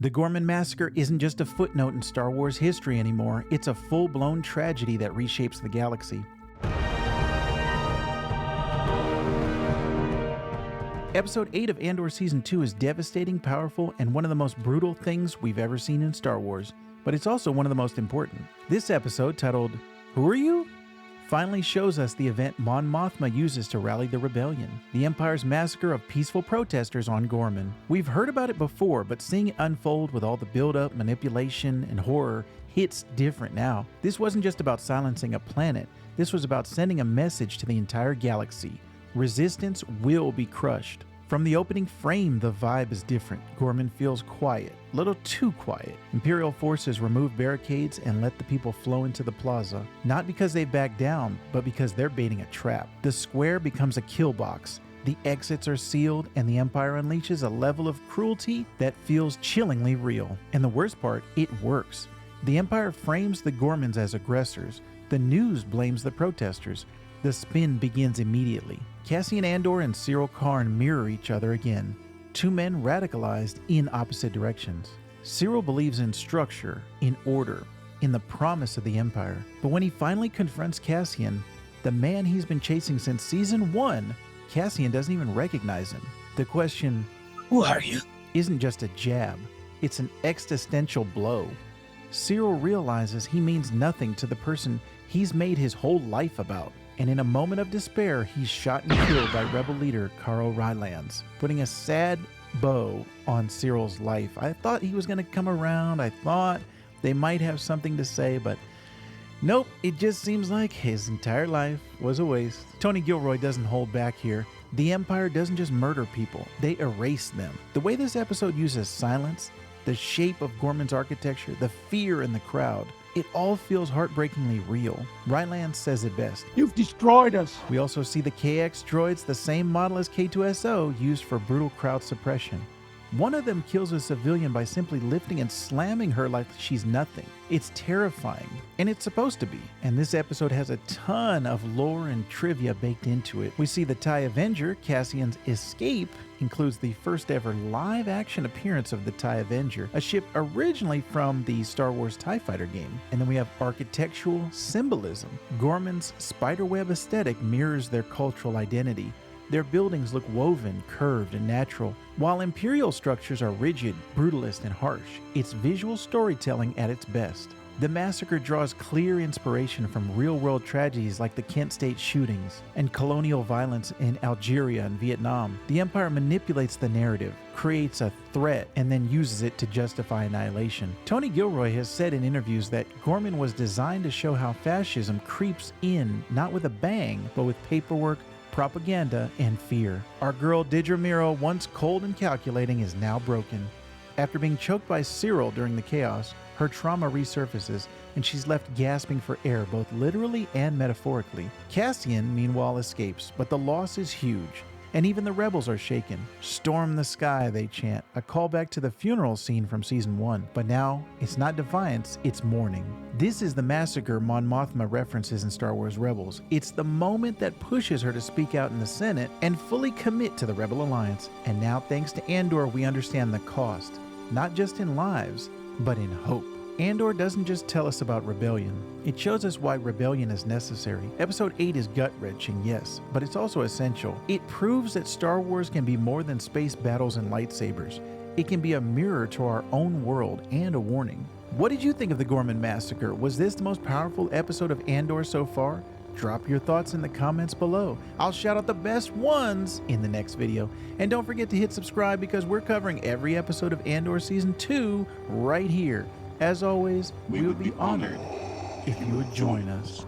The Gorman Massacre isn't just a footnote in Star Wars history anymore, it's a full-blown tragedy that reshapes the galaxy. Episode 8 of Andor Season 2 is devastating, powerful, and one of the most brutal things we've ever seen in Star Wars, but it's also one of the most important. This episode, titled, "Who Are You?", finally shows us the event Mon Mothma uses to rally the rebellion, the Empire's massacre of peaceful protesters on Gorman. We've heard about it before, but seeing it unfold with all the build-up, manipulation, and horror hits different now. This wasn't just about silencing a planet, this was about sending a message to the entire galaxy. Resistance will be crushed. From the opening frame, the vibe is different. Gorman feels quiet, a little too quiet. Imperial forces remove barricades and let the people flow into the plaza. Not because they back down, but because they're baiting a trap. The square becomes a kill box. The exits are sealed, and the Empire unleashes a level of cruelty that feels chillingly real. And the worst part, it works. The Empire frames the Gormans as aggressors. The news blames the protesters. The spin begins immediately. Cassian Andor and Syril Karn mirror each other again, two men radicalized in opposite directions. Syril believes in structure, in order, in the promise of the Empire. But when he finally confronts Cassian, the man he's been chasing since Season 1, Cassian doesn't even recognize him. The question, "Who are you?" isn't just a jab, it's an existential blow. Syril realizes he means nothing to the person he's made his whole life about. And in a moment of despair, he's shot and killed by rebel leader Ryland, putting a sad bow on Syril's life. I thought he was going to come around. I thought they might have something to say, but nope, it just seems like his entire life was a waste. Tony Gilroy doesn't hold back here. The Empire doesn't just murder people, they erase them. The way this episode uses silence, the shape of Gorman's architecture, the fear in the crowd, it all feels heartbreakingly real. Ryland says it best. "You've destroyed us." We also see the KX droids, the same model as K2SO, used for brutal crowd suppression. One of them kills a civilian by simply lifting and slamming her like she's nothing. It's terrifying, and it's supposed to be. And this episode has a ton of lore and trivia baked into it. We see the TIE Avenger, Cassian's escape, includes the first ever live action appearance of the TIE Avenger, a ship originally from the Star Wars TIE Fighter game. And then we have architectural symbolism. Gorman's spiderweb aesthetic mirrors their cultural identity. Their buildings look woven, curved, and natural. While Imperial structures are rigid, brutalist, and harsh, it's visual storytelling at its best. The massacre draws clear inspiration from real-world tragedies like the Kent State shootings and colonial violence in Algeria and Vietnam. The Empire manipulates the narrative, creates a threat, and then uses it to justify annihilation. Tony Gilroy has said in interviews that Gorman was designed to show how fascism creeps in, not with a bang, but with paperwork, propaganda, and fear. Our girl Deirdre Miro, once cold and calculating, is now broken. After being choked by Syril during the chaos, her trauma resurfaces, and she's left gasping for air both literally and metaphorically. Cassian, meanwhile, escapes, but the loss is huge, and even the rebels are shaken. "Storm the sky," they chant, a callback to the funeral scene from Season 1. But now, it's not defiance, it's mourning. This is the massacre Mon Mothma references in Star Wars Rebels. It's the moment that pushes her to speak out in the Senate and fully commit to the Rebel Alliance. And now, thanks to Andor, we understand the cost, not just in lives, but in hope. Andor doesn't just tell us about rebellion, it shows us why rebellion is necessary. Episode 8 is gut-wrenching, yes, but it's also essential. It proves that Star Wars can be more than space battles and lightsabers. It can be a mirror to our own world and a warning. What did you think of the Gorman Massacre? Was this the most powerful episode of Andor so far? Drop your thoughts in the comments below. I'll shout out the best ones in the next video. And don't forget to hit subscribe because we're covering every episode of Andor Season 2 right here. As always, we would be honored if you would join us.